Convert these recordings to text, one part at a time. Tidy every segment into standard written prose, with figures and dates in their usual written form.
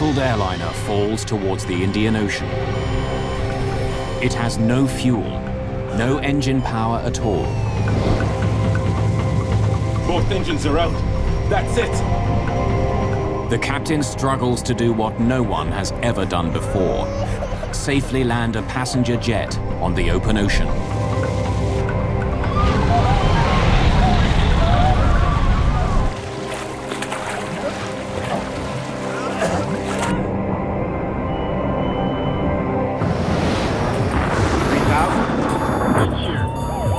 crippled airliner falls towards the Indian Ocean. It has no fuel, no engine power at all. Both engines are out. That's it. The captain struggles to do what no one has ever done before: safely land a passenger jet on the open ocean.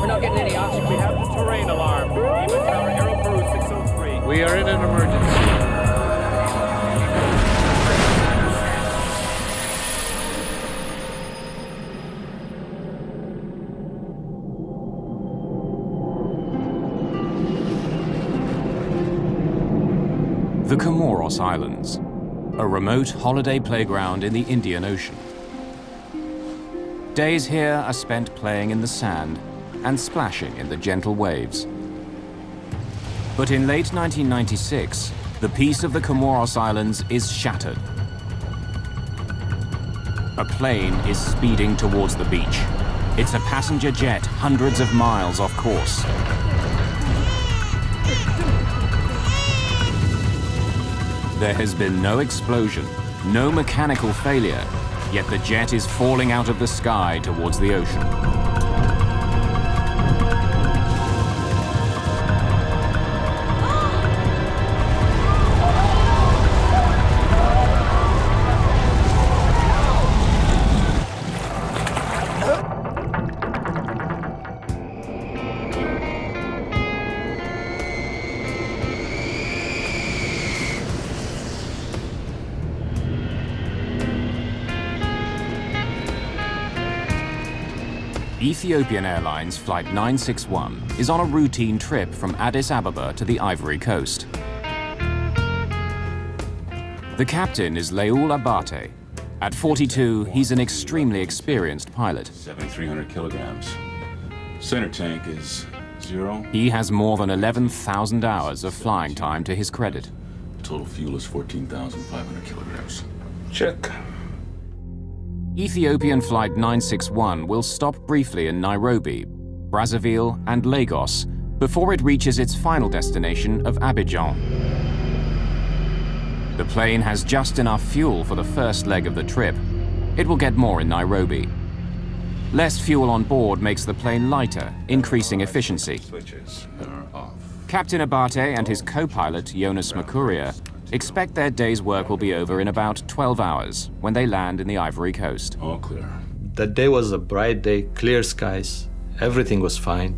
We're not getting any oxygen. We have the terrain alarm. Lima Tower, Aero Peru 603. We are in an emergency. The Comoros Islands, a remote holiday playground in the Indian Ocean. Days here are spent playing in the sand and splashing in the gentle waves. But in late 1996, the peace of the Comoros Islands is shattered. A plane is speeding towards the beach. It's a passenger jet hundreds of miles off course. There has been no explosion, no mechanical failure, yet the jet is falling out of the sky towards the ocean. Ethiopian Airlines Flight 961 is on a routine trip from Addis Ababa to the Ivory Coast. The captain is Leul Abate. At 42, he's an extremely experienced pilot. 7,300 kilograms. Center tank is 0. He has more than 11,000 hours of flying time to his credit. Total fuel is 14,500 kilograms. Check. Ethiopian Flight 961 will stop briefly in Nairobi, Brazzaville, and Lagos before it reaches its final destination of Abidjan. The plane has just enough fuel for the first leg of the trip. It will get more in Nairobi. Less fuel on board makes the plane lighter, increasing efficiency. Switches are off. Captain Abate and his co-pilot, Jonas Makuria, expect their day's work will be over in about 12 hours when they land in the Ivory Coast. All clear. That day was a bright day, clear skies. Everything was fine.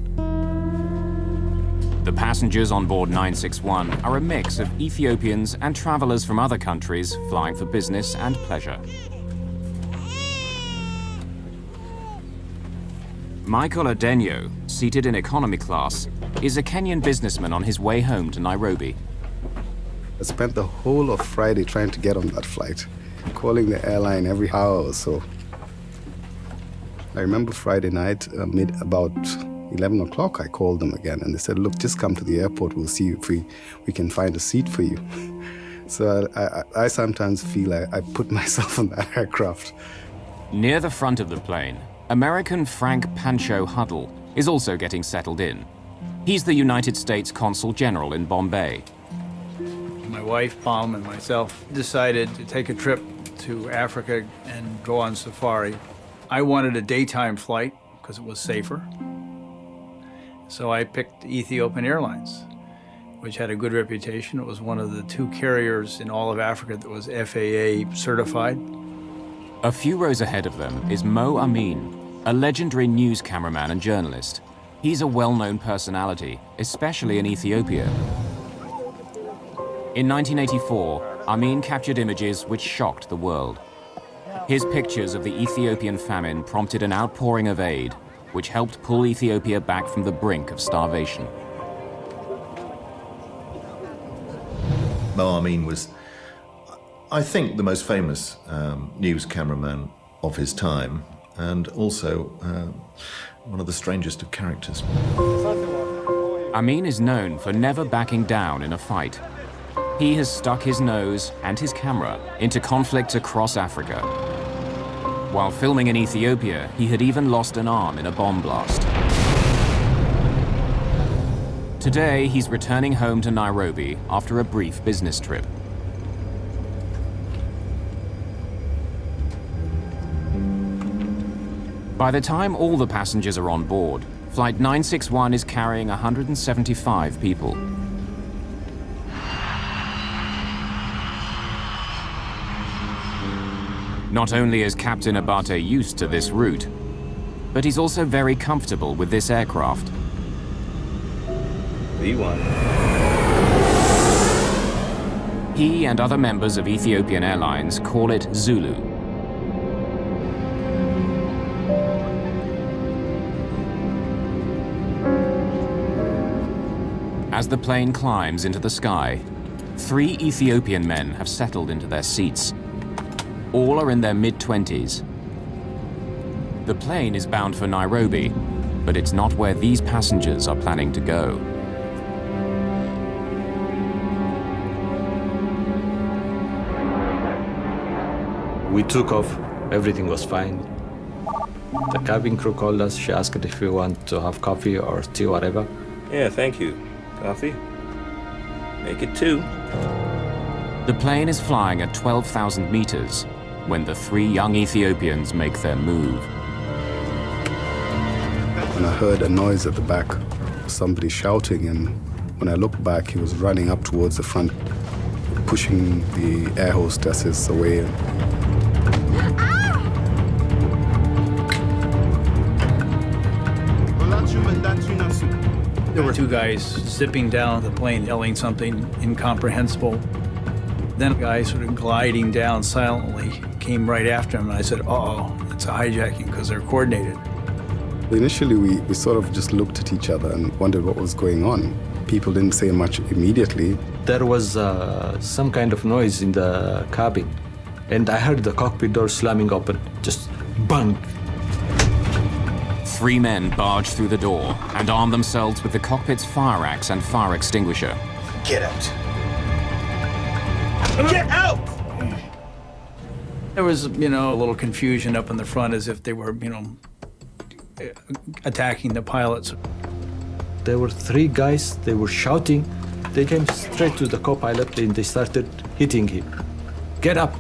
The passengers on board 961 are a mix of Ethiopians and travelers from other countries flying for business and pleasure. Michael Adenyo, seated in economy class, is a Kenyan businessman on his way home to Nairobi. I spent the whole of Friday trying to get on that flight, calling the airline every hour or so. I remember Friday night, about 11 o'clock, I called them again and they said, look, just come to the airport, we'll see if we can find a seat for you. So I sometimes feel I put myself on that aircraft. Near the front of the plane, American Frank Pancho Huddle is also getting settled in. He's the United States Consul General in Bombay. My wife, Palm, and myself decided to take a trip to Africa and go on safari. I wanted a daytime flight because it was safer. So I picked Ethiopian Airlines, which had a good reputation. It was one of the 2 carriers in all of Africa that was FAA certified. A few rows ahead of them is Mo Amin, a legendary news cameraman and journalist. He's a well-known personality, especially in Ethiopia. In 1984, Amin captured images which shocked the world. His pictures of the Ethiopian famine prompted an outpouring of aid, which helped pull Ethiopia back from the brink of starvation. Mo Amin was, I think, the most famous news cameraman of his time, and also one of the strangest of characters. Amin is known for never backing down in a fight. He has stuck his nose and his camera into conflicts across Africa. While filming in Ethiopia, he had even lost an arm in a bomb blast. Today, he's returning home to Nairobi after a brief business trip. By the time all the passengers are on board, Flight 961 is carrying 175 people. Not only is Captain Abate used to this route, but he's also very comfortable with this aircraft. V1. He and other members of Ethiopian Airlines call it Zulu. As the plane climbs into the sky, 3 Ethiopian men have settled into their seats. All are in their mid-20s. The plane is bound for Nairobi, but it's not where these passengers are planning to go. We took off, everything was fine. The cabin crew called us, she asked if we want to have coffee or tea, whatever. Yeah, thank you. Coffee? Make it 2. The plane is flying at 12,000 meters when the 3 young Ethiopians make their move. And I heard a noise at the back, somebody shouting, and when I looked back, he was running up towards the front, pushing the air hostesses away. There were 2 guys zipping down the plane, yelling something incomprehensible. Then a guy sort of gliding down silently came right after him, and I said, uh-oh, it's a hijacking, because they're coordinated. Initially, we sort of just looked at each other and wondered what was going on. People didn't say much immediately. There was some kind of noise in the cabin, and I heard the cockpit door slamming open, just bang. 3 men barge through the door and arm themselves with the cockpit's fire axe and fire extinguisher. Get out. Get out! There was, a little confusion up in the front as if they were, attacking the pilots. There were 3 guys, they were shouting. They came straight to the co-pilot and they started hitting him. Get up.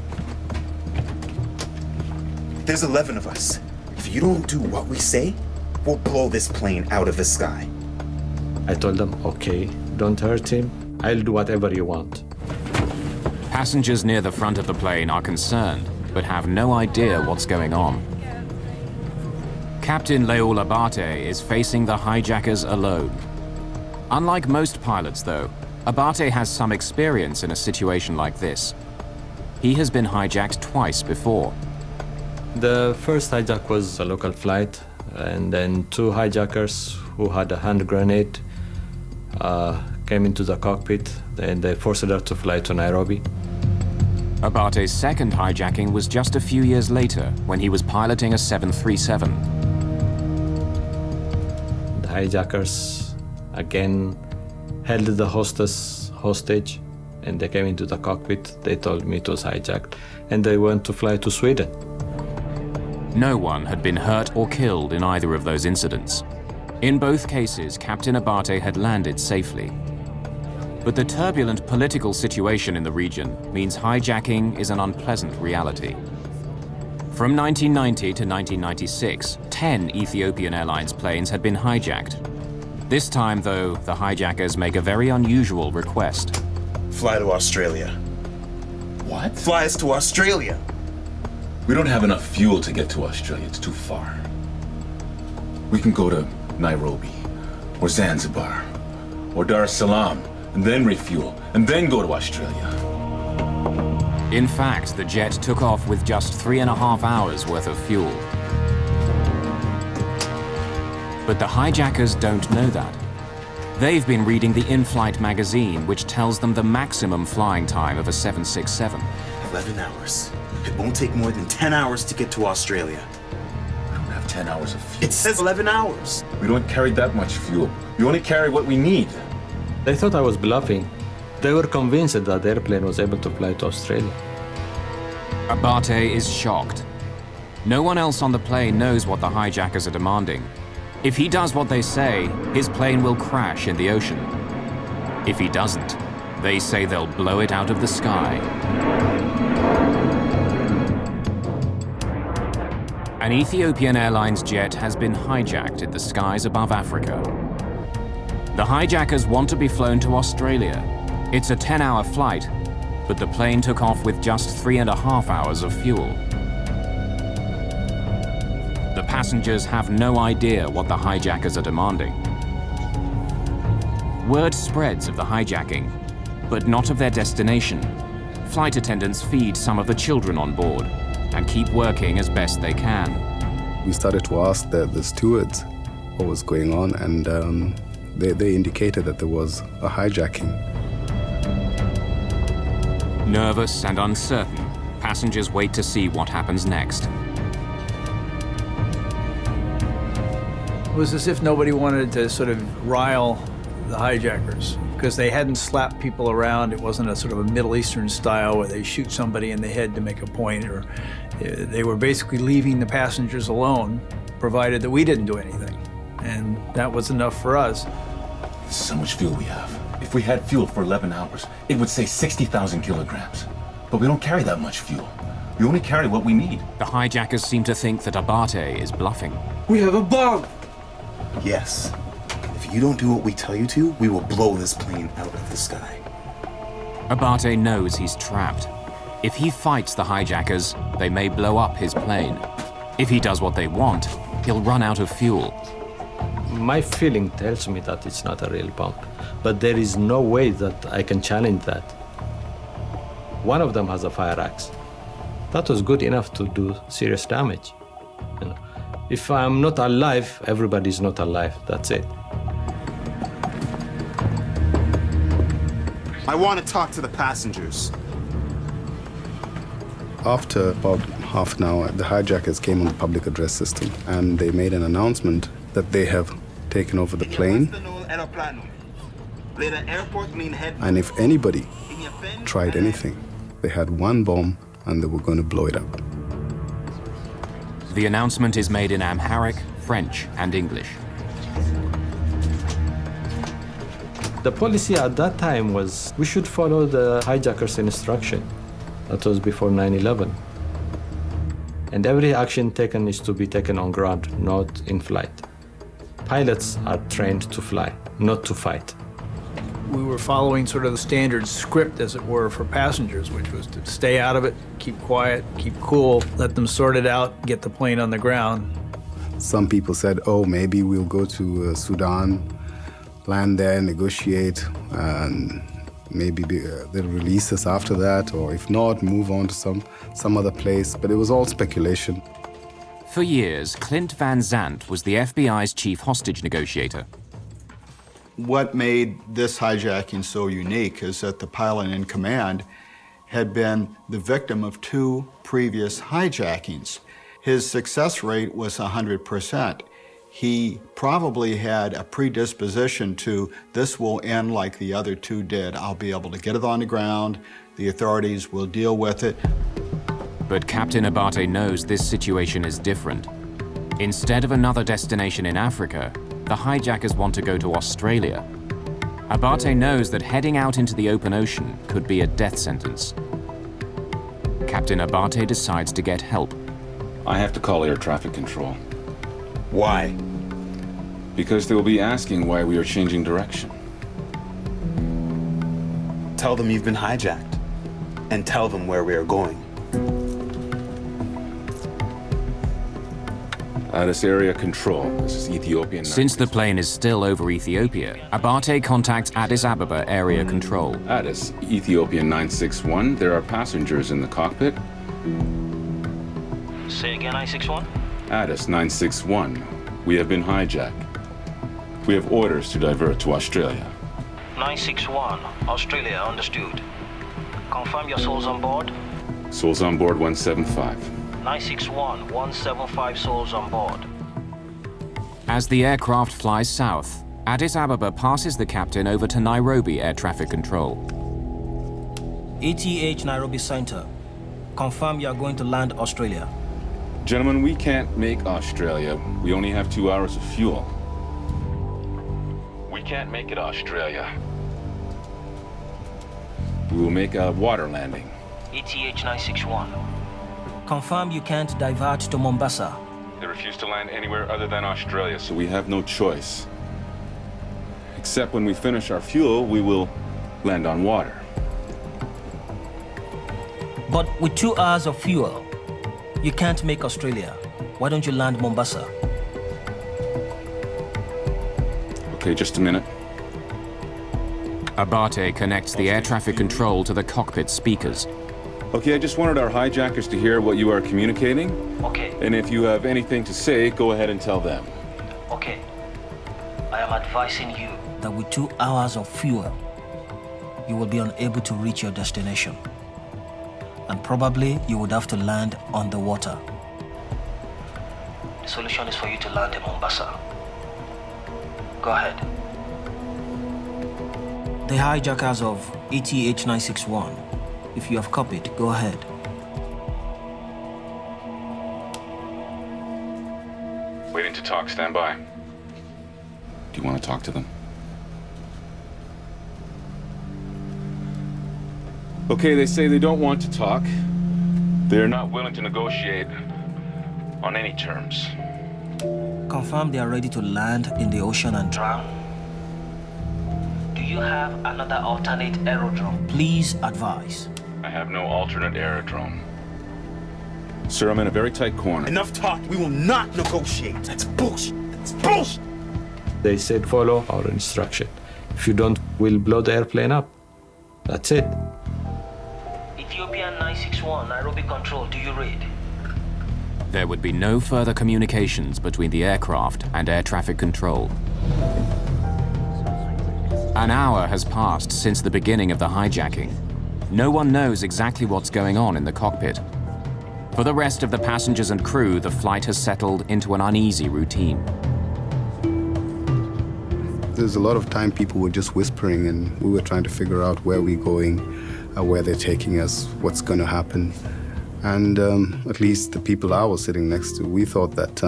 There's 11 of us. If you don't do what we say, we'll blow this plane out of the sky. I told them, okay, don't hurt him. I'll do whatever you want. Passengers near the front of the plane are concerned, but have no idea what's going on. Captain Leul Abate is facing the hijackers alone. Unlike most pilots, though, Abate has some experience in a situation like this. He has been hijacked twice before. The first hijack was a local flight, and then 2 hijackers who had a hand grenade came into the cockpit, and they forced her to fly to Nairobi. Abate's second hijacking was just a few years later when he was piloting a 737. The hijackers again held the hostess hostage, and they came into the cockpit. They told me it was hijacked, and they went to fly to Sweden. No one had been hurt or killed in either of those incidents. In both cases, Captain Abate had landed safely. But the turbulent political situation in the region means hijacking is an unpleasant reality. From 1990 to 1996, 10 Ethiopian Airlines planes had been hijacked. This time, though, the hijackers make a very unusual request. Fly to Australia. What? Fly us to Australia. We don't have enough fuel to get to Australia. It's too far. We can go to Nairobi, or Zanzibar, or Dar es Salaam, and then refuel, and then go to Australia. In fact, the jet took off with just 3.5 hours worth of fuel. But the hijackers don't know that. They've been reading the in-flight magazine, which tells them the maximum flying time of a 767. 11 hours. It won't take more than 10 hours to get to Australia. We don't have 10 hours of fuel. It says 11 hours. We don't carry that much fuel. We only carry what we need. They thought I was bluffing. They were convinced that the airplane was able to fly to Australia. Abate is shocked. No one else on the plane knows what the hijackers are demanding. If he does what they say, his plane will crash in the ocean. If he doesn't, they say they'll blow it out of the sky. An Ethiopian Airlines jet has been hijacked in the skies above Africa. The hijackers want to be flown to Australia. It's a 10-hour flight, but the plane took off with just 3.5 hours of fuel. The passengers have no idea what the hijackers are demanding. Word spreads of the hijacking, but not of their destination. Flight attendants feed some of the children on board and keep working as best they can. We started to ask the stewards what was going on, and they indicated that there was a hijacking. Nervous and uncertain, passengers wait to see what happens next. It was as if nobody wanted to sort of rile the hijackers because they hadn't slapped people around. It wasn't a sort of a Middle Eastern style where they shoot somebody in the head to make a point, or they were basically leaving the passengers alone, provided that we didn't do anything. And that was enough for us. There's so much fuel we have. If we had fuel for 11 hours, it would say 60,000 kilograms. But we don't carry that much fuel. We only carry what we need. The hijackers seem to think that Abate is bluffing. We have a bomb! Yes. If you don't do what we tell you to, we will blow this plane out of the sky. Abate knows he's trapped. If he fights the hijackers, they may blow up his plane. If he does what they want, he'll run out of fuel. My feeling tells me that it's not a real bomb, but there is no way that I can challenge that. One of them has a fire axe. That was good enough to do serious damage. You know, if I'm not alive, everybody's not alive. That's it. I want to talk to the passengers. After about half an hour, the hijackers came on the public address system, and they made an announcement that they have taken over the plane, and if anybody tried anything, they had one bomb and they were going to blow it up. The announcement is made in Amharic, French, and English. The policy at that time was we should follow the hijackers' instruction. That was before 9/11. And every action taken is to be taken on ground, not in flight. Pilots are trained to fly, not to fight. We were following sort of the standard script, as it were, for passengers, which was to stay out of it, keep quiet, keep cool, let them sort it out, get the plane on the ground. Some people said, oh, maybe we'll go to Sudan, land there, negotiate, and maybe they'll release us after that, or if not, move on to some other place. But it was all speculation. For years, Clint Van Zandt was the FBI's chief hostage negotiator. What made this hijacking so unique is that the pilot in command had been the victim of 2 previous hijackings. His success rate was 100%. He probably had a predisposition to, this will end like the other 2 did. I'll be able to get it on the ground, the authorities will deal with it. But Captain Abate knows this situation is different. Instead of another destination in Africa, the hijackers want to go to Australia. Abate knows that heading out into the open ocean could be a death sentence. Captain Abate decides to get help. I have to call air traffic control. Why? Because they will be asking why we are changing direction. Tell them you've been hijacked, and tell them where we are going. Addis area control. This is Ethiopian. Since the plane is still over Ethiopia, Abate contacts Addis Ababa area control. Addis, Ethiopian 961. There are passengers in the cockpit. Say again, 961? Addis 961. We have been hijacked. We have orders to divert to Australia. 961, Australia, understood. Confirm your souls on board? Souls on board 175. 961, 175 souls on board. As the aircraft flies south, Addis Ababa passes the captain over to Nairobi air traffic control. ETH Nairobi Center. Confirm you are going to land Australia. Gentlemen, we can't make Australia. We only have 2 hours of fuel. We can't make it Australia. We will make a water landing. ETH 961. Confirm you can't divert to Mombasa. They refuse to land anywhere other than Australia, so we have no choice. Except when we finish our fuel, we will land on water. But with 2 hours of fuel, you can't make Australia. Why don't you land Mombasa? Okay, just a minute. Abate connects the air traffic control to the cockpit speakers. Okay, I just wanted our hijackers to hear what you are communicating. Okay. And if you have anything to say, go ahead and tell them. Okay. I am advising you that with 2 hours of fuel, you will be unable to reach your destination. And probably you would have to land on the water. The solution is for you to land in Mombasa. Go ahead. The hijackers of ETH 961. If you have copied, go ahead. Waiting to talk, stand by. Do you want to talk to them? Okay, they say they don't want to talk. They're not willing to negotiate on any terms. Confirm they are ready to land in the ocean and drown. Do you have another alternate aerodrome? Please advise. I have no alternate aerodrome. Sir, I'm in a very tight corner. Enough talk. We will not negotiate. That's bullshit. That's bullshit. They said follow our instruction. If you don't, we'll blow the airplane up. That's it. Ethiopian 961, Nairobi Control, do you read? There would be no further communications between the aircraft and air traffic control. An hour has passed since the beginning of the hijacking. No one knows exactly what's going on in the cockpit. For the rest of the passengers and crew, the flight has settled into an uneasy routine. There's a lot of time people were just whispering, and we were trying to figure out where we're going, where they're taking us, what's going to happen. And at least the people I was sitting next to, we thought that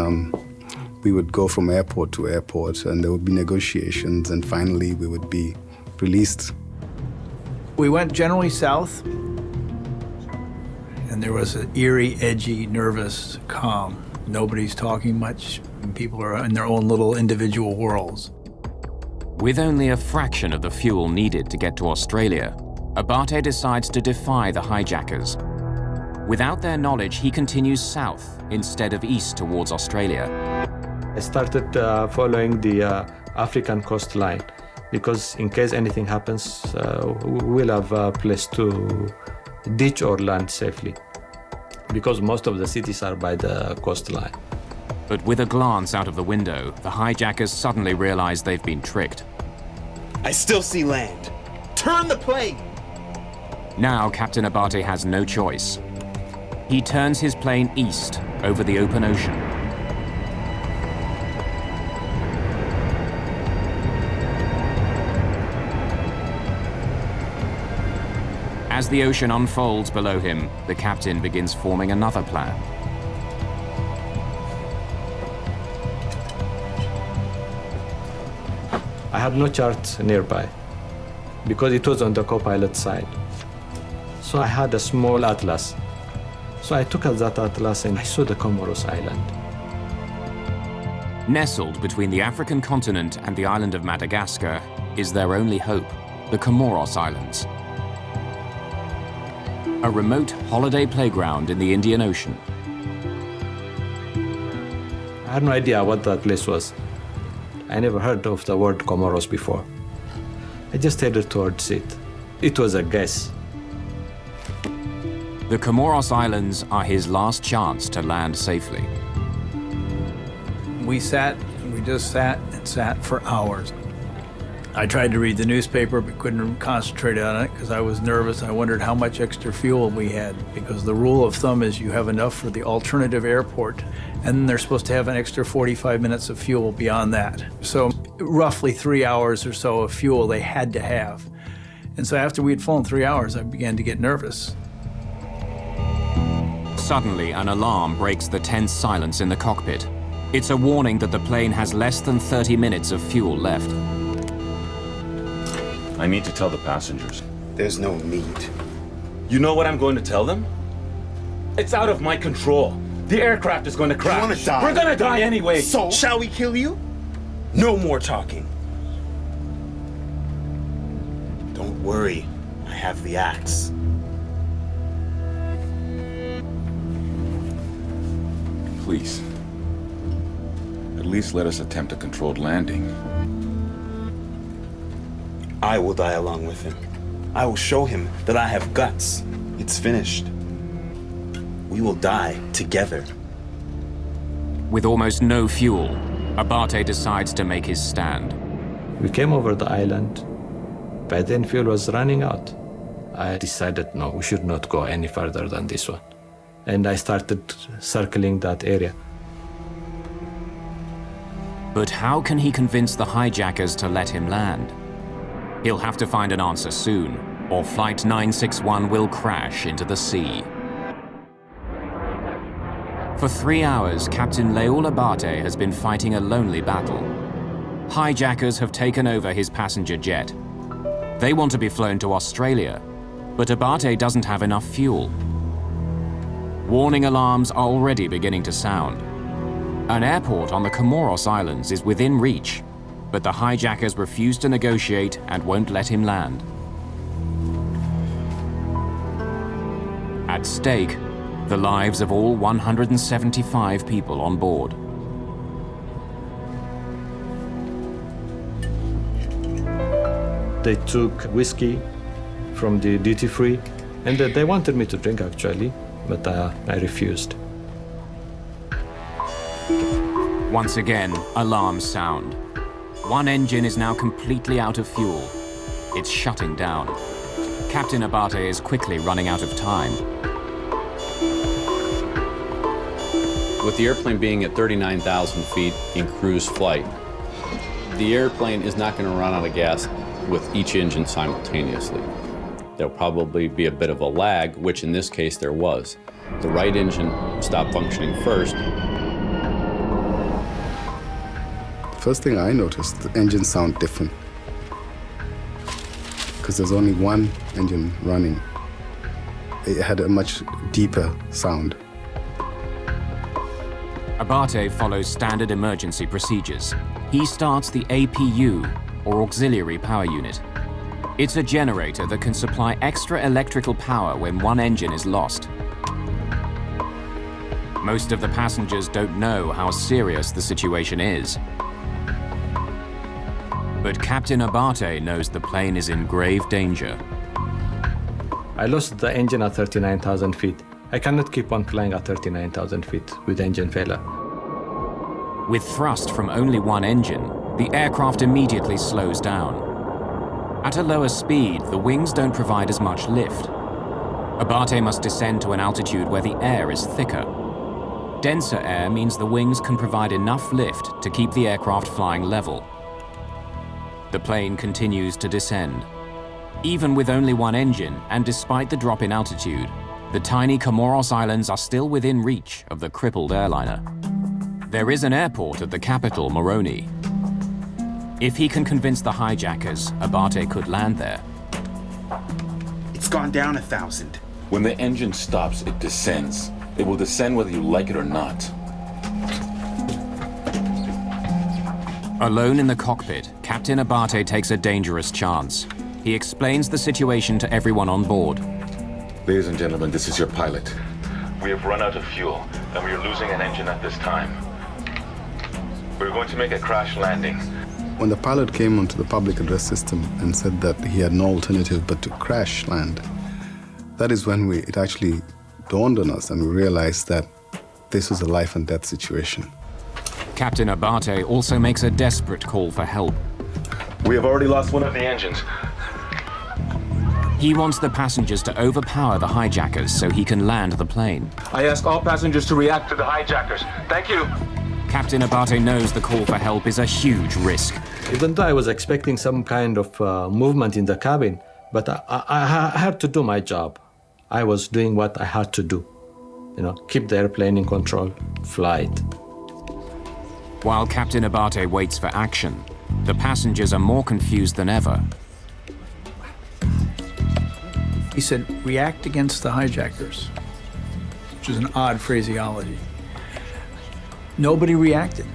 we would go from airport to airport, and there would be negotiations, and finally we would be released. We went generally south, and there was an eerie, edgy, nervous calm. Nobody's talking much, and people are in their own little individual worlds. With only a fraction of the fuel needed to get to Australia, Abate decides to defy the hijackers. Without their knowledge, he continues south instead of east towards Australia. I started following the African coastline because in case anything happens, we'll have a place to ditch or land safely because most of the cities are by the coastline. But with a glance out of the window, the hijackers suddenly realize they've been tricked. I still see land. Turn the plane! Now Captain Abate has no choice. He turns his plane east over the open ocean. As the ocean unfolds below him, the captain begins forming another plan. I had no chart nearby because it was on the co-pilot side. So I had a small atlas. So I took out that atlas and I saw the Comoros Island. Nestled between the African continent and the island of Madagascar is their only hope, the Comoros Islands. A remote holiday playground in the Indian Ocean. I had no idea what that place was. I never heard of the word Comoros before. I just headed towards it. It was a guess. The Comoros Islands are his last chance to land safely. We just sat and sat for hours. I tried to read the newspaper but couldn't concentrate on it because I was nervous. I wondered how much extra fuel we had because the rule of thumb is you have enough for the alternative airport and they're supposed to have an extra 45 minutes of fuel beyond that. So roughly 3 hours or so of fuel they had to have. And so after we had flown 3 hours, I began to get nervous. Suddenly, an alarm breaks the tense silence in the cockpit. It's a warning that the plane has less than 30 minutes of fuel left. I need to tell the passengers. There's no need. You know what I'm going to tell them? It's out of my control. The aircraft is going to crash. You wanna die? We're going to die anyway. So, shall we kill you? No more talking. Don't worry, I have the axe. Please. At least let us attempt a controlled landing. I will die along with him. I will show him that I have guts. It's finished. We will die together. With almost no fuel, Abate decides to make his stand. We came over the island, but then fuel was running out. I decided, no, we should not go any further than this one. And I started circling that area. But how can he convince the hijackers to let him land? He'll have to find an answer soon, or Flight 961 will crash into the sea. For 3 hours, Captain Leul Abate has been fighting a lonely battle. Hijackers have taken over his passenger jet. They want to be flown to Australia, but Abate doesn't have enough fuel. Warning alarms are already beginning to sound. An airport on the Comoros Islands is within reach, but the hijackers refuse to negotiate and won't let him land. At stake, the lives of all 175 people on board. They took whiskey from the duty-free, and they wanted me to drink actually, but I refused. Once again, alarms sound. One engine is now completely out of fuel. It's shutting down. Captain Abate is quickly running out of time. With the airplane being at 39,000 feet in cruise flight, the airplane is not going to run out of gas with each engine simultaneously. There'll probably be a bit of a lag, which in this case there was. The right engine stopped functioning first. First thing I noticed, the engines sound different. Because there's only one engine running. It had a much deeper sound. Abate follows standard emergency procedures. He starts the APU, or Auxiliary Power Unit. It's a generator that can supply extra electrical power when one engine is lost. Most of the passengers don't know how serious the situation is. But Captain Abate knows the plane is in grave danger. I lost the engine at 39,000 feet. I cannot keep on flying at 39,000 feet with engine failure. With thrust from only one engine, the aircraft immediately slows down. At a lower speed, the wings don't provide as much lift. Abate must descend to an altitude where the air is thicker. Denser air means the wings can provide enough lift to keep the aircraft flying level. The plane continues to descend. Even with only one engine, and despite the drop in altitude, the tiny Comoros Islands are still within reach of the crippled airliner. There is an airport at the capital, Moroni. If he can convince the hijackers, Abate could land there. It's gone down 1,000. When the engine stops, it descends. It will descend whether you like it or not. Alone in the cockpit, Captain Abate takes a dangerous chance. He explains the situation to everyone on board. Ladies and gentlemen, this is your pilot. We have run out of fuel, and we are losing an engine at this time. We're going to make a crash landing. When the pilot came onto the public address system and said that he had no alternative but to crash land, that is when it actually dawned on us and we realized that this was a life and death situation. Captain Abate also makes a desperate call for help. We have already lost one of the engines. He wants the passengers to overpower the hijackers so he can land the plane. I ask all passengers to react to the hijackers. Thank you. Captain Abate knows the call for help is a huge risk. Even though I was expecting some kind of movement in the cabin, But I had to do my job. I was doing what I had to do. Keep the airplane in control, flight. While Captain Abate waits for action, the passengers are more confused than ever. He said, react against the hijackers, which is an odd phraseology. Nobody reacted.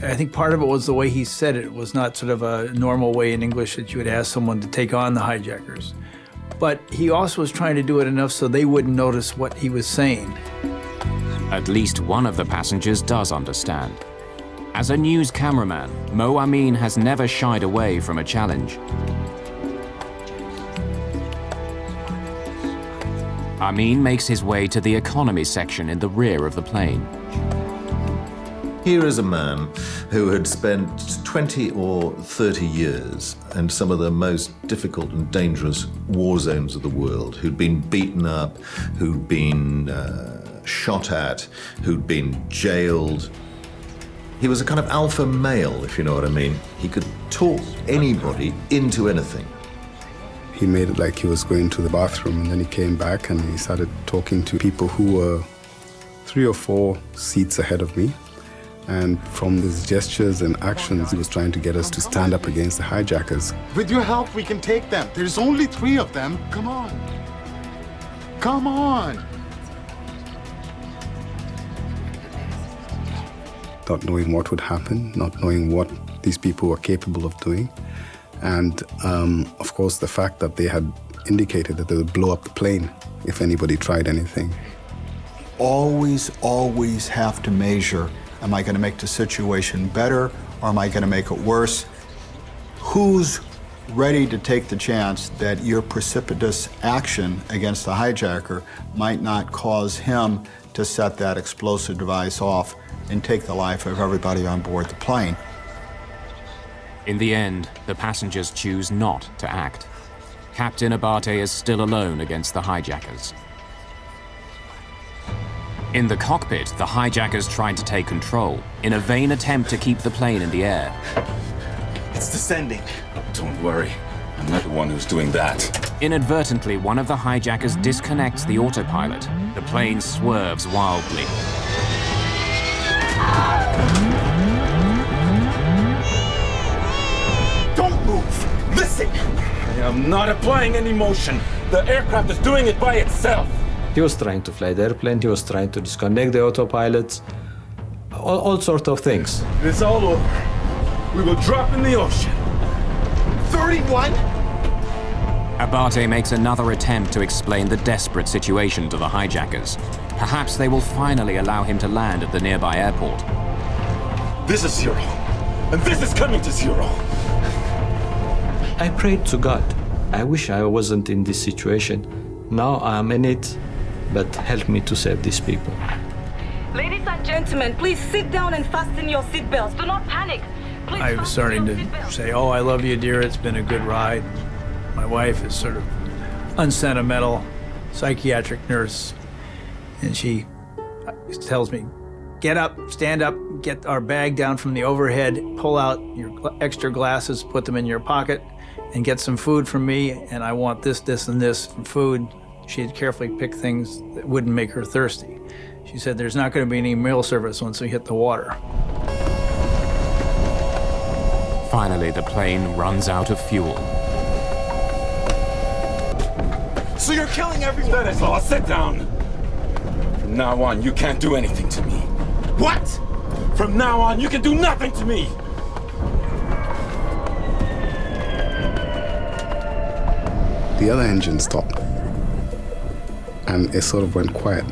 I think part of it was the way he said it. It was not sort of a normal way in English that you would ask someone to take on the hijackers. But he also was trying to do it enough so they wouldn't notice what he was saying. At least one of the passengers does understand. As a news cameraman, Mo Amin has never shied away from a challenge. Amin makes his way to the economy section in the rear of the plane. Here is a man who had spent 20 or 30 years in some of the most difficult and dangerous war zones of the world, who'd been beaten up, who'd been shot at, who'd been jailed. He was a kind of alpha male, if you know what I mean. He could talk anybody into anything. He made it like he was going to the bathroom, and then he came back and he started talking to people who were 3 or 4 seats ahead of me. And from his gestures and actions, he was trying to get us to stand up against the hijackers. With your help, we can take them. There's only 3 of them. Come on. Come on. Not knowing what would happen, not knowing what these people were capable of doing. And of course, the fact that they had indicated that they would blow up the plane if anybody tried anything. Always have to measure, am I going to make the situation better or am I going to make it worse? Who's ready to take the chance that your precipitous action against the hijacker might not cause him to set that explosive device off and take the life of everybody on board the plane? In the end, the passengers choose not to act. Captain Abate is still alone against the hijackers. In the cockpit, the hijackers tried to take control in a vain attempt to keep the plane in the air. It's descending. Don't worry, I'm not the one who's doing that. Inadvertently, one of the hijackers disconnects the autopilot. The plane swerves wildly. Don't move! Listen! I am not applying any motion. The aircraft is doing it by itself. He was trying to fly the airplane, he was trying to disconnect the autopilots, all sorts of things. It's all over. We will drop in the ocean. 31? Abate makes another attempt to explain the desperate situation to the hijackers. Perhaps they will finally allow him to land at the nearby airport. This is 0, and this is coming to 0. I prayed to God. I wish I wasn't in this situation. Now I'm in it, but help me to save these people. Ladies and gentlemen, please sit down and fasten your seatbelts. Do not panic. Please I was starting to say, oh, I love you, dear. It's been a good ride. My wife is sort of unsentimental, psychiatric nurse, and she tells me, get up, stand up, get our bag down from the overhead, pull out your extra glasses, put them in your pocket, and get some food from me, and I want this, this, and this from food. She had carefully picked things that wouldn't make her thirsty. She said, there's not going to be any meal service once we hit the water. Finally, the plane runs out of fuel. So you're killing everyone? That is all. Sit down. From now on, you can't do anything to me. What? From now on, you can do nothing to me. The other engine stopped, and it sort of went quiet.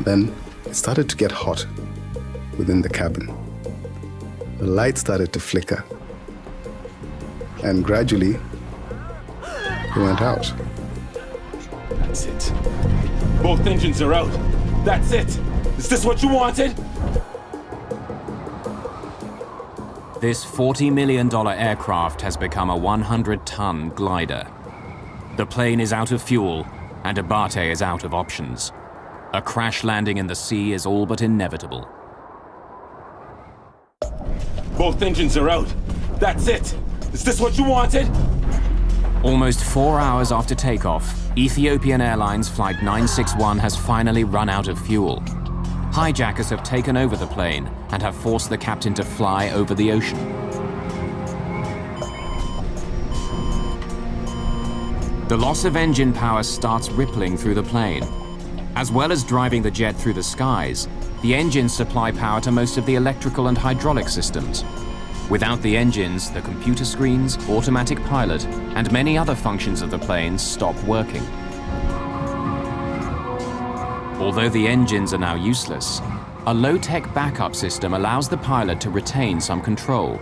Then it started to get hot within the cabin. The light started to flicker, and gradually it went out. That's it. Both engines are out. That's it. Is this what you wanted? This $40 million aircraft has become a 100-ton glider. The plane is out of fuel, and Abate is out of options. A crash landing in the sea is all but inevitable. Both engines are out. That's it. Is this what you wanted? Almost 4 hours after takeoff, Ethiopian Airlines Flight 961 has finally run out of fuel. Hijackers have taken over the plane and have forced the captain to fly over the ocean. The loss of engine power starts rippling through the plane. As well as driving the jet through the skies, the engines supply power to most of the electrical and hydraulic systems. Without the engines, the computer screens, automatic pilot, and many other functions of the plane stop working. Although the engines are now useless, a low-tech backup system allows the pilot to retain some control.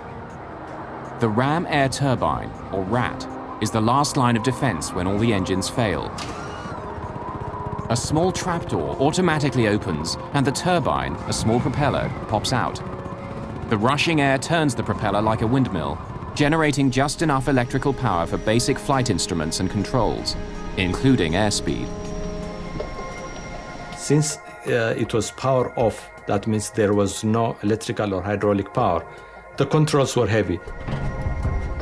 The ram air turbine, or RAT, is the last line of defense when all the engines fail. A small trapdoor automatically opens, and the turbine, a small propeller, pops out. The rushing air turns the propeller like a windmill, generating just enough electrical power for basic flight instruments and controls, including airspeed. Since it was power off, that means there was no electrical or hydraulic power. The controls were heavy.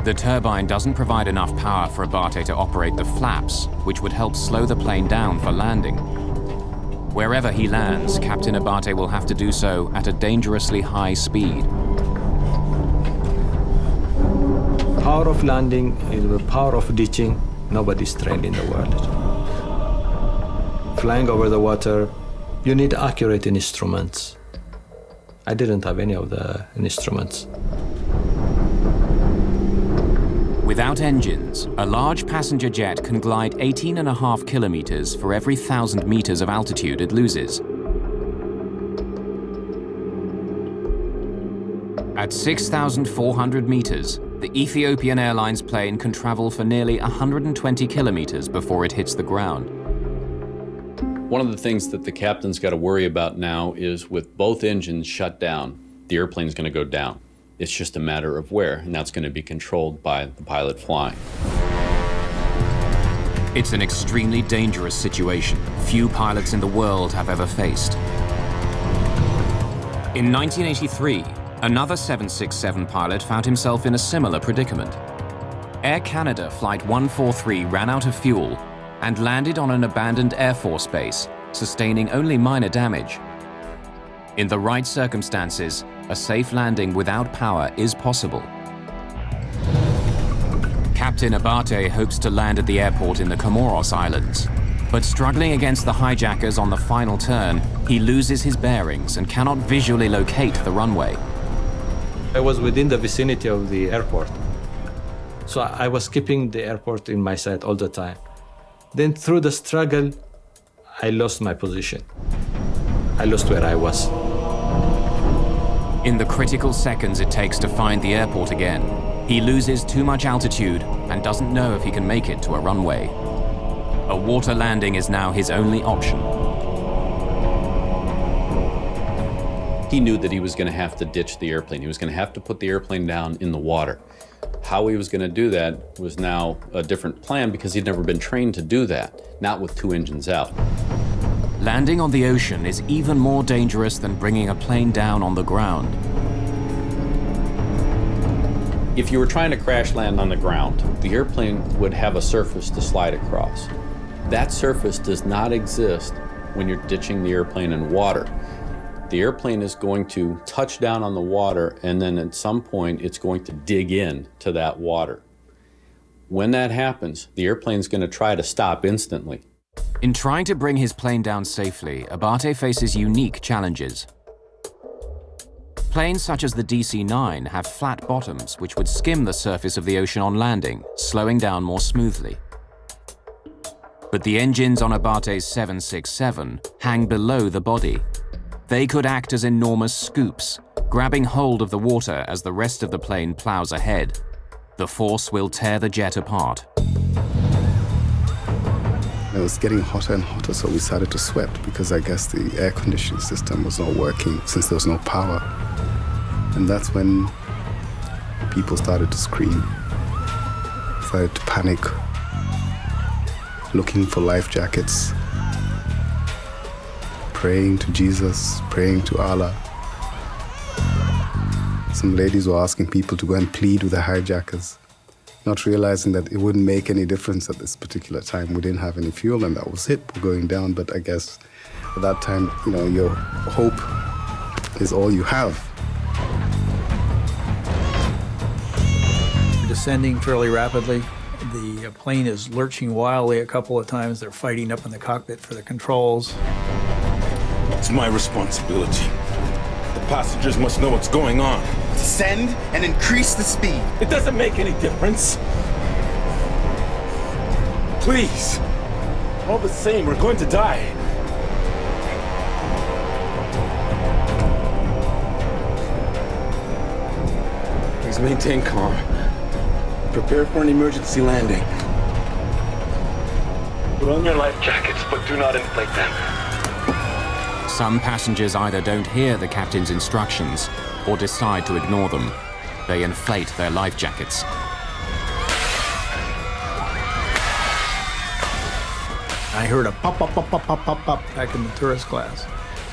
The turbine doesn't provide enough power for Abate to operate the flaps, which would help slow the plane down for landing. Wherever he lands, Captain Abate will have to do so at a dangerously high speed. Power of landing is the power of ditching. Nobody's trained in the world. Flying over the water, you need accurate instruments. I didn't have any of the instruments. Without engines, a large passenger jet can glide 18.5 kilometers for every 1,000 meters of altitude it loses. At 6,400 meters, the Ethiopian Airlines plane can travel for nearly 120 kilometers before it hits the ground. One of the things that the captain's got to worry about now is with both engines shut down, the airplane's going to go down. It's just a matter of where, and that's going to be controlled by the pilot flying. It's an extremely dangerous situation few pilots in the world have ever faced. In 1983, another 767 pilot found himself in a similar predicament. Air Canada Flight 143 ran out of fuel and landed on an abandoned Air Force base, sustaining only minor damage. In the right circumstances, a safe landing without power is possible. Captain Abate hopes to land at the airport in the Comoros Islands, but struggling against the hijackers on the final turn, he loses his bearings and cannot visually locate the runway. I was within the vicinity of the airport, so I was keeping the airport in my sight all the time. Then through the struggle, I lost my position. I lost where I was. In the critical seconds it takes to find the airport again, he loses too much altitude and doesn't know if he can make it to a runway. A water landing is now his only option. He knew that he was going to have to ditch the airplane. He was going to have to put the airplane down in the water. How he was going to do that was now a different plan because he'd never been trained to do that, not with two engines out. Landing on the ocean is even more dangerous than bringing a plane down on the ground. If you were trying to crash land on the ground, the airplane would have a surface to slide across. That surface does not exist when you're ditching the airplane in water. The airplane is going to touch down on the water, and then at some point it's going to dig in to that water. When that happens, the airplane's going to try to stop instantly. In trying to bring his plane down safely, Abate faces unique challenges. Planes such as the DC-9 have flat bottoms which would skim the surface of the ocean on landing, slowing down more smoothly. But the engines on Abate's 767 hang below the body. They could act as enormous scoops, grabbing hold of the water as the rest of the plane plows ahead. The force will tear the jet apart. It was getting hotter and hotter, so we started to sweat because I guess the air conditioning system was not working since there was no power. And that's when people started to scream, started to panic, looking for life jackets, praying to Jesus, praying to Allah. Some ladies were asking people to go and plead with the hijackers not realizing that it wouldn't make any difference at this particular time. We didn't have any fuel, and that was it. We're going down, but I guess at that time, you know, your hope is all you have. Descending fairly rapidly. The plane is lurching wildly a couple of times. They're fighting up in the cockpit for the controls. It's my responsibility. The passengers must know what's going on. Descend and increase the speed. It doesn't make any difference. Please. All the same, we're going to die. Please maintain calm. Prepare for an emergency landing. Put on your life jackets, but do not inflate them. Some passengers either don't hear the captain's instructions or decide to ignore them. They inflate their life jackets. I heard a pop, pop, pop, pop, pop, pop, pop back in the tourist class.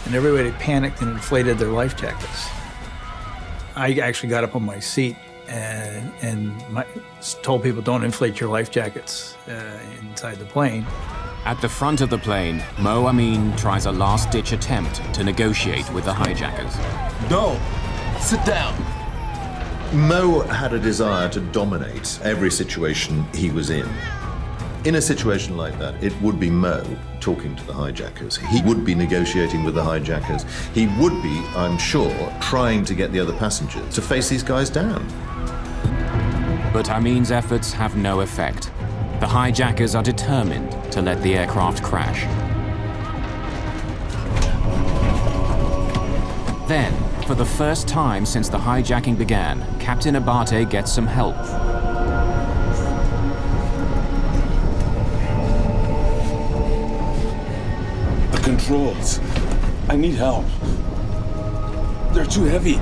And everybody panicked and inflated their life jackets. I actually got up on my seat and told people, don't inflate your life jackets inside the plane. At the front of the plane, Mo Amin tries a last-ditch attempt to negotiate with the hijackers. No, sit down. Mo had a desire to dominate every situation he was in. In a situation like that, it would be Mo talking to the hijackers. He would be negotiating with the hijackers. He would be, I'm sure, trying to get the other passengers to face these guys down. But Amin's efforts have no effect. The hijackers are determined to let the aircraft crash. Then, for the first time since the hijacking began, Captain Abate gets some help. The controls. I need help. They're too heavy.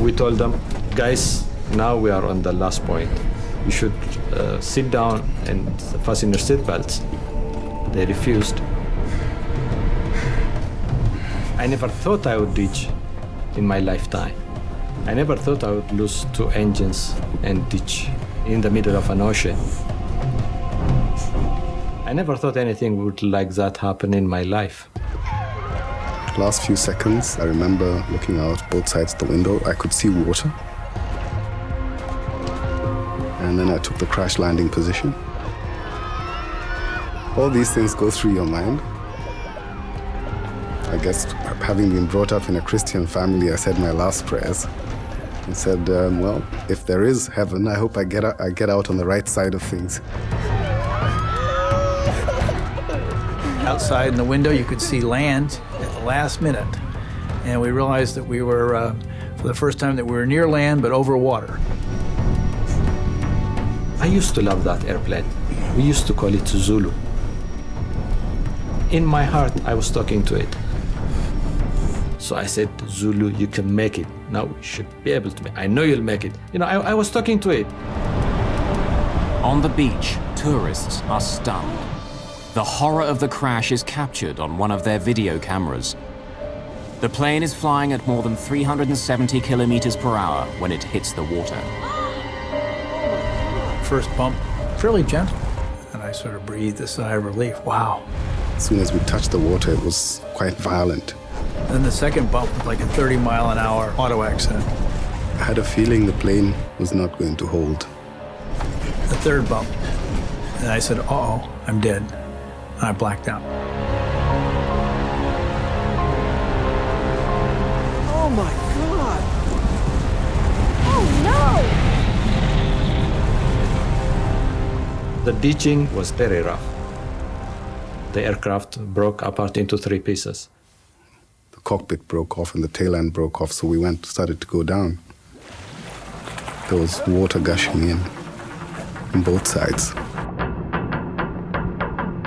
We told them, guys, now we are on the last point. You should sit down and fasten your seatbelts. They refused. I never thought I would ditch in my lifetime. I never thought I would lose 2 engines and ditch in the middle of an ocean. I never thought anything would like that happen in my life. Last few seconds, I remember looking out both sides of the window. I could see water. And then I took the crash landing position. All these things go through your mind. I guess having been brought up in a Christian family, I said my last prayers and said, well, if there is heaven, I hope I get out on the right side of things. Outside in the window, you could see land at the last minute. And we realized that we were, for the first time, that we were near land, but over water. I used to love that airplane. We used to call it Zulu. In my heart, I was talking to it. So I said, Zulu, you can make it. Now you should be able to make it. I know you'll make it. You know, I was talking to it. On the beach, tourists are stunned. The horror of the crash is captured on one of their video cameras. The plane is flying at more than 370 kilometers per hour when it hits the water. First bump, fairly gentle. And I sort of breathed a sigh of relief. Wow. As soon as we touched the water, it was quite violent. Then the second bump was like a 30-mile-an-hour auto accident. I had a feeling the plane was not going to hold. The third bump, and I said, uh-oh, I'm dead. And I blacked out. Oh my God! Oh no! The ditching was very rough. The aircraft broke apart into 3 pieces. The cockpit broke off and the tail end broke off, so we started to go down. There was water gushing in on both sides.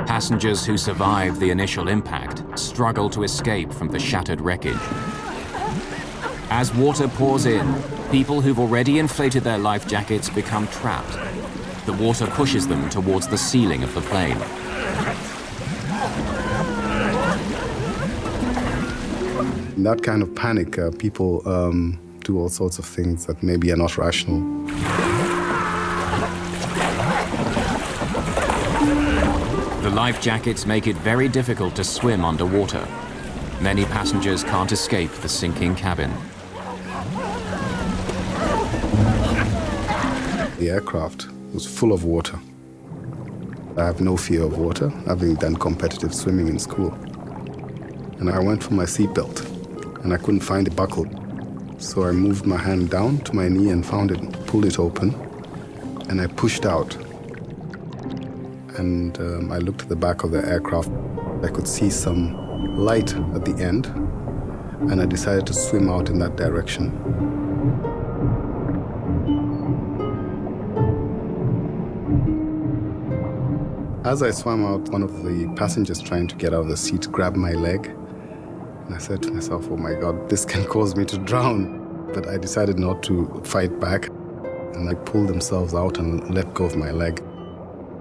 Passengers who survived the initial impact struggle to escape from the shattered wreckage. As water pours in, people who've already inflated their life jackets become trapped. The water pushes them towards the ceiling of the plane. In that kind of panic, people do all sorts of things that maybe are not rational. The life jackets make it very difficult to swim underwater. Many passengers can't escape the sinking cabin. The aircraft was full of water. I have no fear of water, having done competitive swimming in school. And I went for my seatbelt, and I couldn't find it buckled. So I moved my hand down to my knee and found it, pulled it open, and I pushed out. And I looked at the back of the aircraft. I could see some light at the end, and I decided to swim out in that direction. As I swam out, one of the passengers trying to get out of the seat grabbed my leg. And I said to myself, oh my God, this can cause me to drown. But I decided not to fight back. And they pulled themselves out and let go of my leg.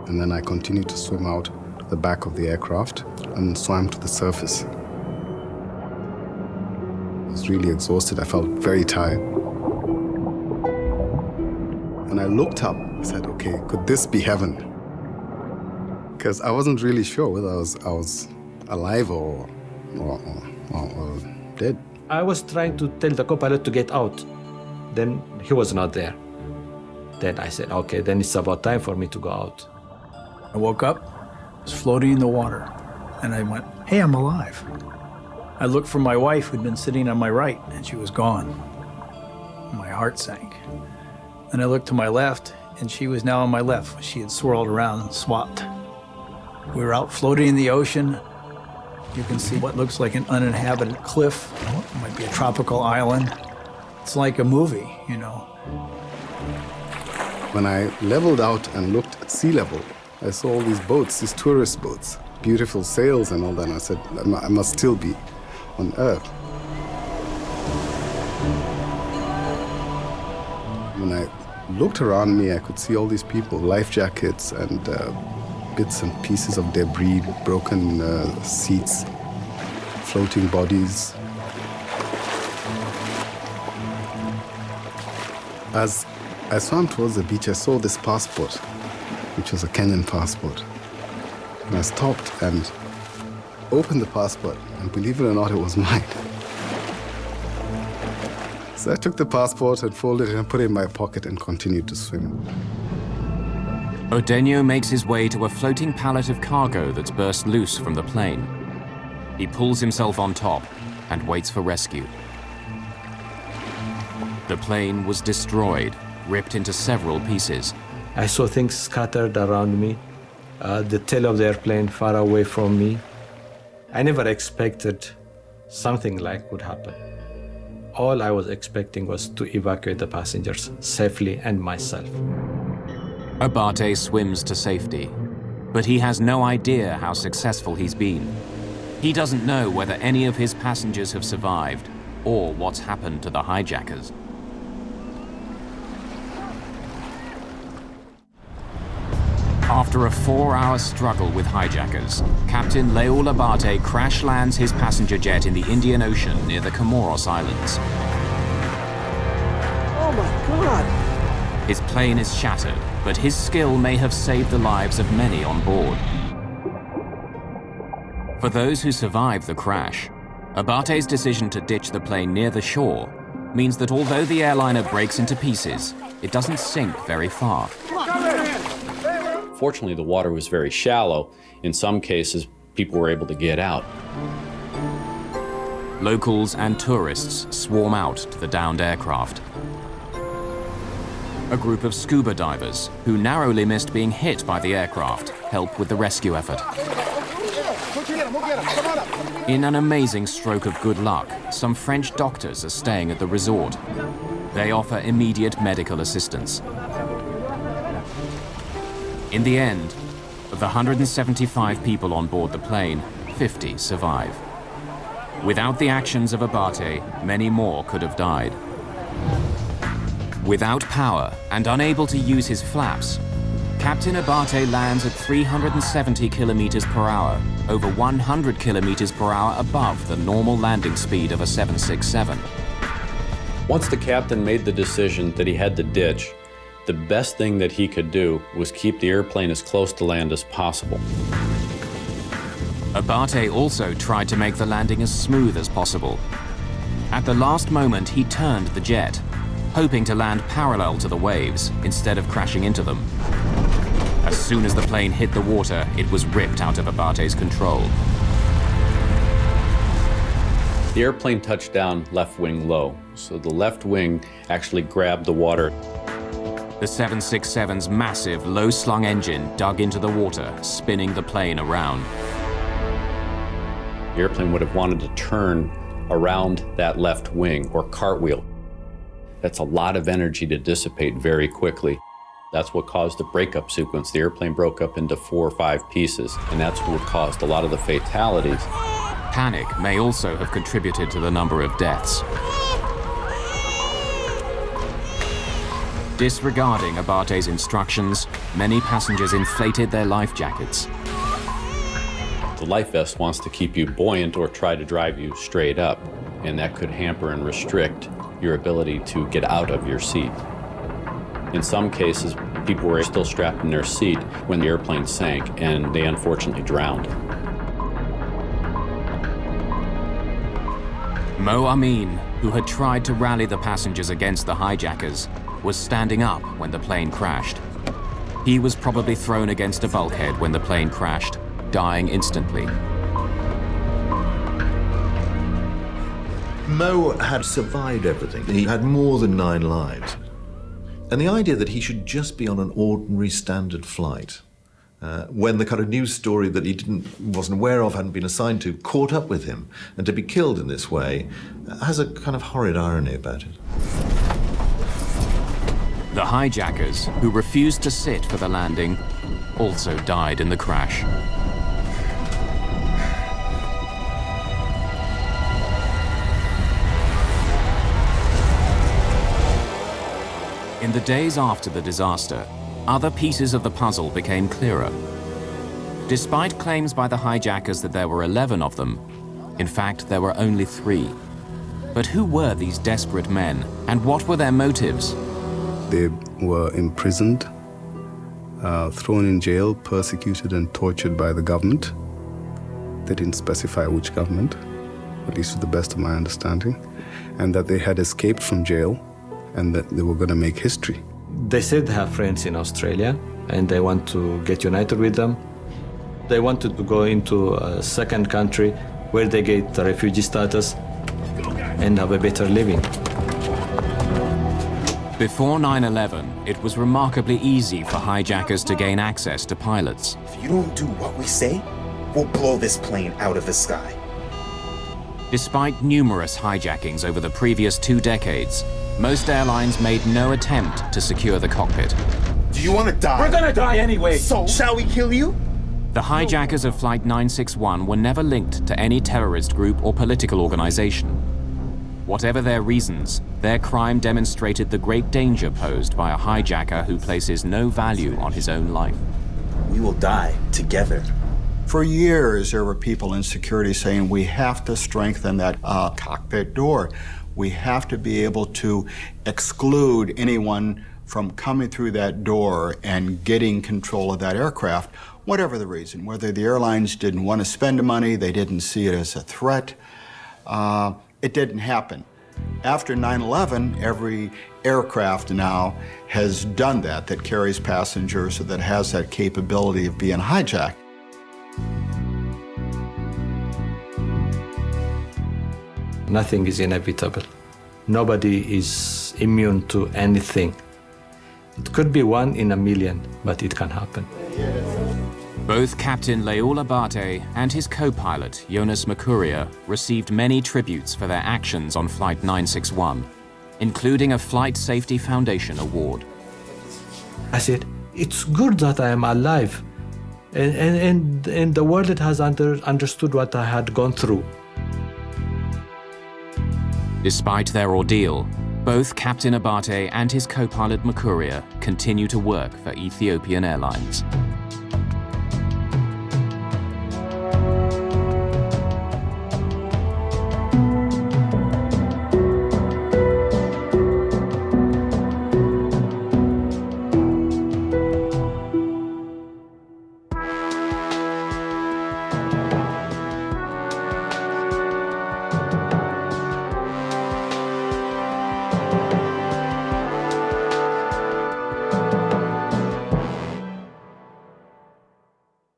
And then I continued to swim out to the back of the aircraft and swam to the surface. I was really exhausted. I felt very tired. When I looked up, I said, okay, could this be heaven? Because I wasn't really sure whether I was alive or dead. I was trying to tell the co-pilot to get out. Then he was not there. Then I said, okay, then it's about time for me to go out. I woke up, was floating in the water, and I went, hey, I'm alive. I looked for my wife who'd been sitting on my right, and she was gone. My heart sank. Then I looked to my left, and she was now on my left. She had swirled around and swapped. We were out floating in the ocean. You can see what looks like an uninhabited cliff. It might be a tropical island. It's like a movie, you know. When I leveled out and looked at sea level, I saw all these boats, these tourist boats, beautiful sails and all that, and I said, I must still be on Earth. When I looked around me, I could see all these people, life jackets and bits and pieces of debris, broken seats, floating bodies. As I swam towards the beach, I saw this passport, which was a Kenyan passport. And I stopped and opened the passport, and believe it or not, it was mine. So I took the passport and folded it and put it in my pocket and continued to swim. Odenyo makes his way to a floating pallet of cargo that's burst loose from the plane. He pulls himself on top and waits for rescue. The plane was destroyed, ripped into several pieces. I saw things scattered around me, the tail of the airplane far away from me. I never expected something like would happen. All I was expecting was to evacuate the passengers safely and myself. Abate swims to safety, but he has no idea how successful he's been. He doesn't know whether any of his passengers have survived or what's happened to the hijackers. After a 4-hour struggle with hijackers, Captain Leul Abate crash lands his passenger jet in the Indian Ocean near the Comoros Islands. Oh my God! His plane is shattered, but his skill may have saved the lives of many on board. For those who survived the crash, Abate's decision to ditch the plane near the shore means that although the airliner breaks into pieces, it doesn't sink very far. Fortunately, the water was very shallow. In some cases, people were able to get out. Locals and tourists swarm out to the downed aircraft. A group of scuba divers, who narrowly missed being hit by the aircraft, help with the rescue effort. In an amazing stroke of good luck, some French doctors are staying at the resort. They offer immediate medical assistance. In the end, of the 175 people on board the plane, 50 survive. Without the actions of Abate, many more could have died. Without power and unable to use his flaps, Captain Abate lands at 370 kilometers per hour, over 100 kilometers per hour above the normal landing speed of a 767. Once the captain made the decision that he had to ditch, the best thing that he could do was keep the airplane as close to land as possible. Abate also tried to make the landing as smooth as possible. At the last moment, he turned the jet, hoping to land parallel to the waves instead of crashing into them. As soon as the plane hit the water, it was ripped out of Abate's control. The airplane touched down left wing low, so the left wing actually grabbed the water. The 767's massive, low-slung engine dug into the water, spinning the plane around. The airplane would have wanted to turn around that left wing or cartwheel. That's a lot of energy to dissipate very quickly. That's what caused the breakup sequence. The airplane broke up into 4 or 5 pieces, and that's what caused a lot of the fatalities. Panic may also have contributed to the number of deaths. Disregarding Abate's instructions, many passengers inflated their life jackets. The life vest wants to keep you buoyant or try to drive you straight up, and that could hamper and restrict your ability to get out of your seat. In some cases, people were still strapped in their seat when the airplane sank, and they unfortunately drowned. Mo Amin, who had tried to rally the passengers against the hijackers, was standing up when the plane crashed. He was probably thrown against a bulkhead when the plane crashed, dying instantly. Mo had survived everything. He had more than 9 lives. And the idea that he should just be on an ordinary standard flight, when the kind of news story that he wasn't aware of, hadn't been assigned to, caught up with him, and to be killed in this way, has a kind of horrid irony about it. The hijackers, who refused to sit for the landing, also died in the crash. In the days after the disaster, other pieces of the puzzle became clearer. Despite claims by the hijackers that there were 11 of them, in fact, there were only 3. But who were these desperate men, and what were their motives? They were imprisoned, thrown in jail, persecuted and tortured by the government. They didn't specify which government, at least to the best of my understanding, and that they had escaped from jail and that they were going to make history. They said they have friends in Australia and they want to get united with them. They wanted to go into a second country where they get the refugee status and have a better living. Before 9/11, it was remarkably easy for hijackers to gain access to pilots. If you don't do what we say, we'll blow this plane out of the sky. Despite numerous hijackings over the previous 2 decades, most airlines made no attempt to secure the cockpit. Do you want to die? We're gonna die anyway. So, shall we kill you? The hijackers of Flight 961 were never linked to any terrorist group or political organization. Whatever their reasons, their crime demonstrated the great danger posed by a hijacker who places no value on his own life. We will die together. For years, there were people in security saying we have to strengthen that cockpit door. We have to be able to exclude anyone from coming through that door and getting control of that aircraft, whatever the reason. Whether the airlines didn't want to spend the money, they didn't see it as a threat. It didn't happen. After 9/11, every aircraft now has done that carries passengers, or that has that capability of being hijacked. Nothing is inevitable. Nobody is immune to anything. It could be 1 in a million, but it can happen. Both Captain Leul Abate and his co-pilot, Jonas Mercuria, received many tributes for their actions on Flight 961, including a Flight Safety Foundation award. I said, it's good that I am alive, and the world has understood what I had gone through. Despite their ordeal, both Captain Abate and his co-pilot Mercuria continue to work for Ethiopian Airlines.